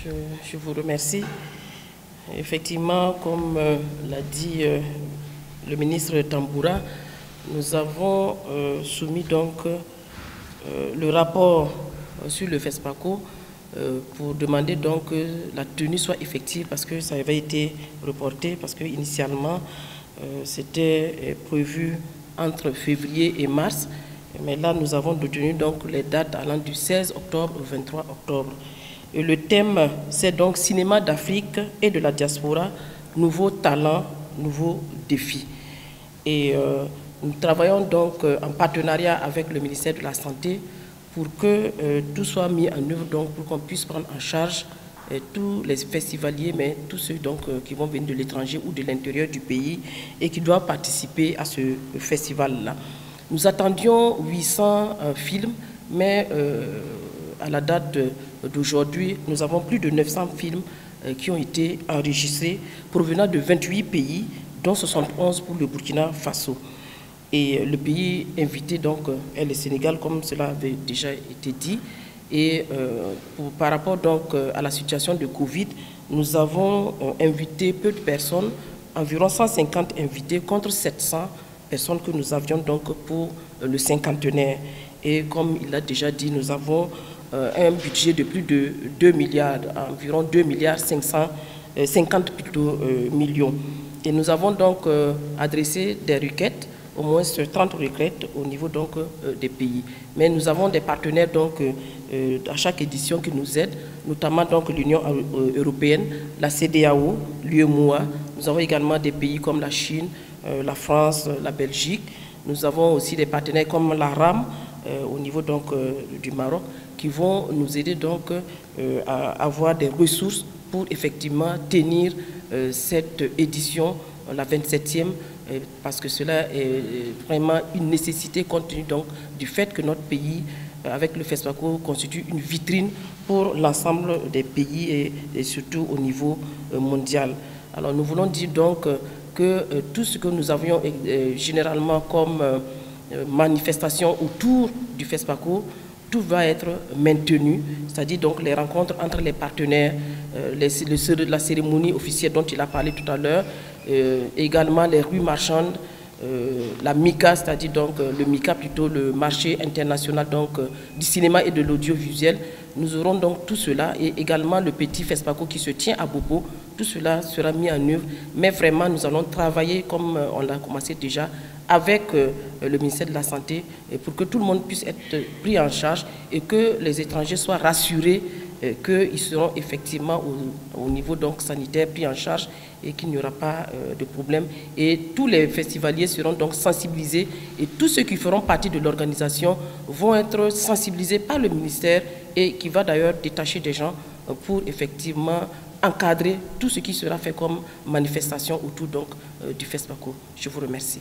Je vous remercie. Effectivement, comme l'a dit le ministre Tamboura, nous avons soumis donc le rapport sur le FESPACO pour demander donc que la tenue soit effective parce que ça avait été reporté, parce que initialement c'était prévu entre février et mars, mais là nous avons retenu donc les dates allant du 16 octobre au 23 octobre. Et le thème, c'est donc Cinéma d'Afrique et de la diaspora, nouveaux talents, nouveaux défis. Et nous travaillons donc en partenariat avec le ministère de la Santé pour que tout soit mis en œuvre, donc pour qu'on puisse prendre en charge tous les festivaliers, mais tous ceux donc, qui vont venir de l'étranger ou de l'intérieur du pays et qui doivent participer à ce festival-là. Nous attendions 800 films, mais à la date d'aujourd'hui, nous avons plus de 900 films qui ont été enregistrés provenant de 28 pays, dont 71 pour le Burkina Faso. Et le pays invité donc est le Sénégal, comme cela avait déjà été dit. Et par rapport donc à la situation de Covid, nous avons invité peu de personnes, environ 150 invités contre 700 personnes que nous avions donc pour le cinquantenaire. Et comme il l'a déjà dit, nous avons un budget de plus de 2 milliards, environ 2 milliards 550 plutôt millions. Et nous avons donc adressé des requêtes, au moins 30 requêtes au niveau donc des pays. Mais nous avons des partenaires donc à chaque édition qui nous aident, notamment donc l'Union européenne, la CEDEAO, l'UEMOA. Nous avons également des pays comme la Chine, la France, la Belgique. Nous avons aussi des partenaires comme la RAM au niveau donc du Maroc qui vont nous aider donc à avoir des ressources pour effectivement tenir cette édition, la 27e, parce que cela est vraiment une nécessité compte tenu donc du fait que notre pays, avec le FESPACO, constitue une vitrine pour l'ensemble des pays et surtout au niveau mondial. Alors nous voulons dire donc que tout ce que nous avions généralement comme manifestation autour du FESPACO, tout va être maintenu, c'est-à-dire donc les rencontres entre les partenaires, la cérémonie officielle dont il a parlé tout à l'heure, également les rues marchandes, la MICA, c'est-à-dire donc le MICA plutôt, le marché international donc du cinéma et de l'audiovisuel. Nous aurons donc tout cela et également le petit FESPACO qui se tient à Bobo. Tout cela sera mis en œuvre, mais vraiment nous allons travailler comme on l'a commencé déjà avec le ministère de la Santé pour que tout le monde puisse être pris en charge et que les étrangers soient rassurés qu'ils seront effectivement au niveau donc sanitaire pris en charge et qu'il n'y aura pas de problème. Et tous les festivaliers seront donc sensibilisés et tous ceux qui feront partie de l'organisation vont être sensibilisés par le ministère et qui va d'ailleurs détacher des gens pour effectivement encadrer tout ce qui sera fait comme manifestation autour donc, du FESPACO. Je vous remercie.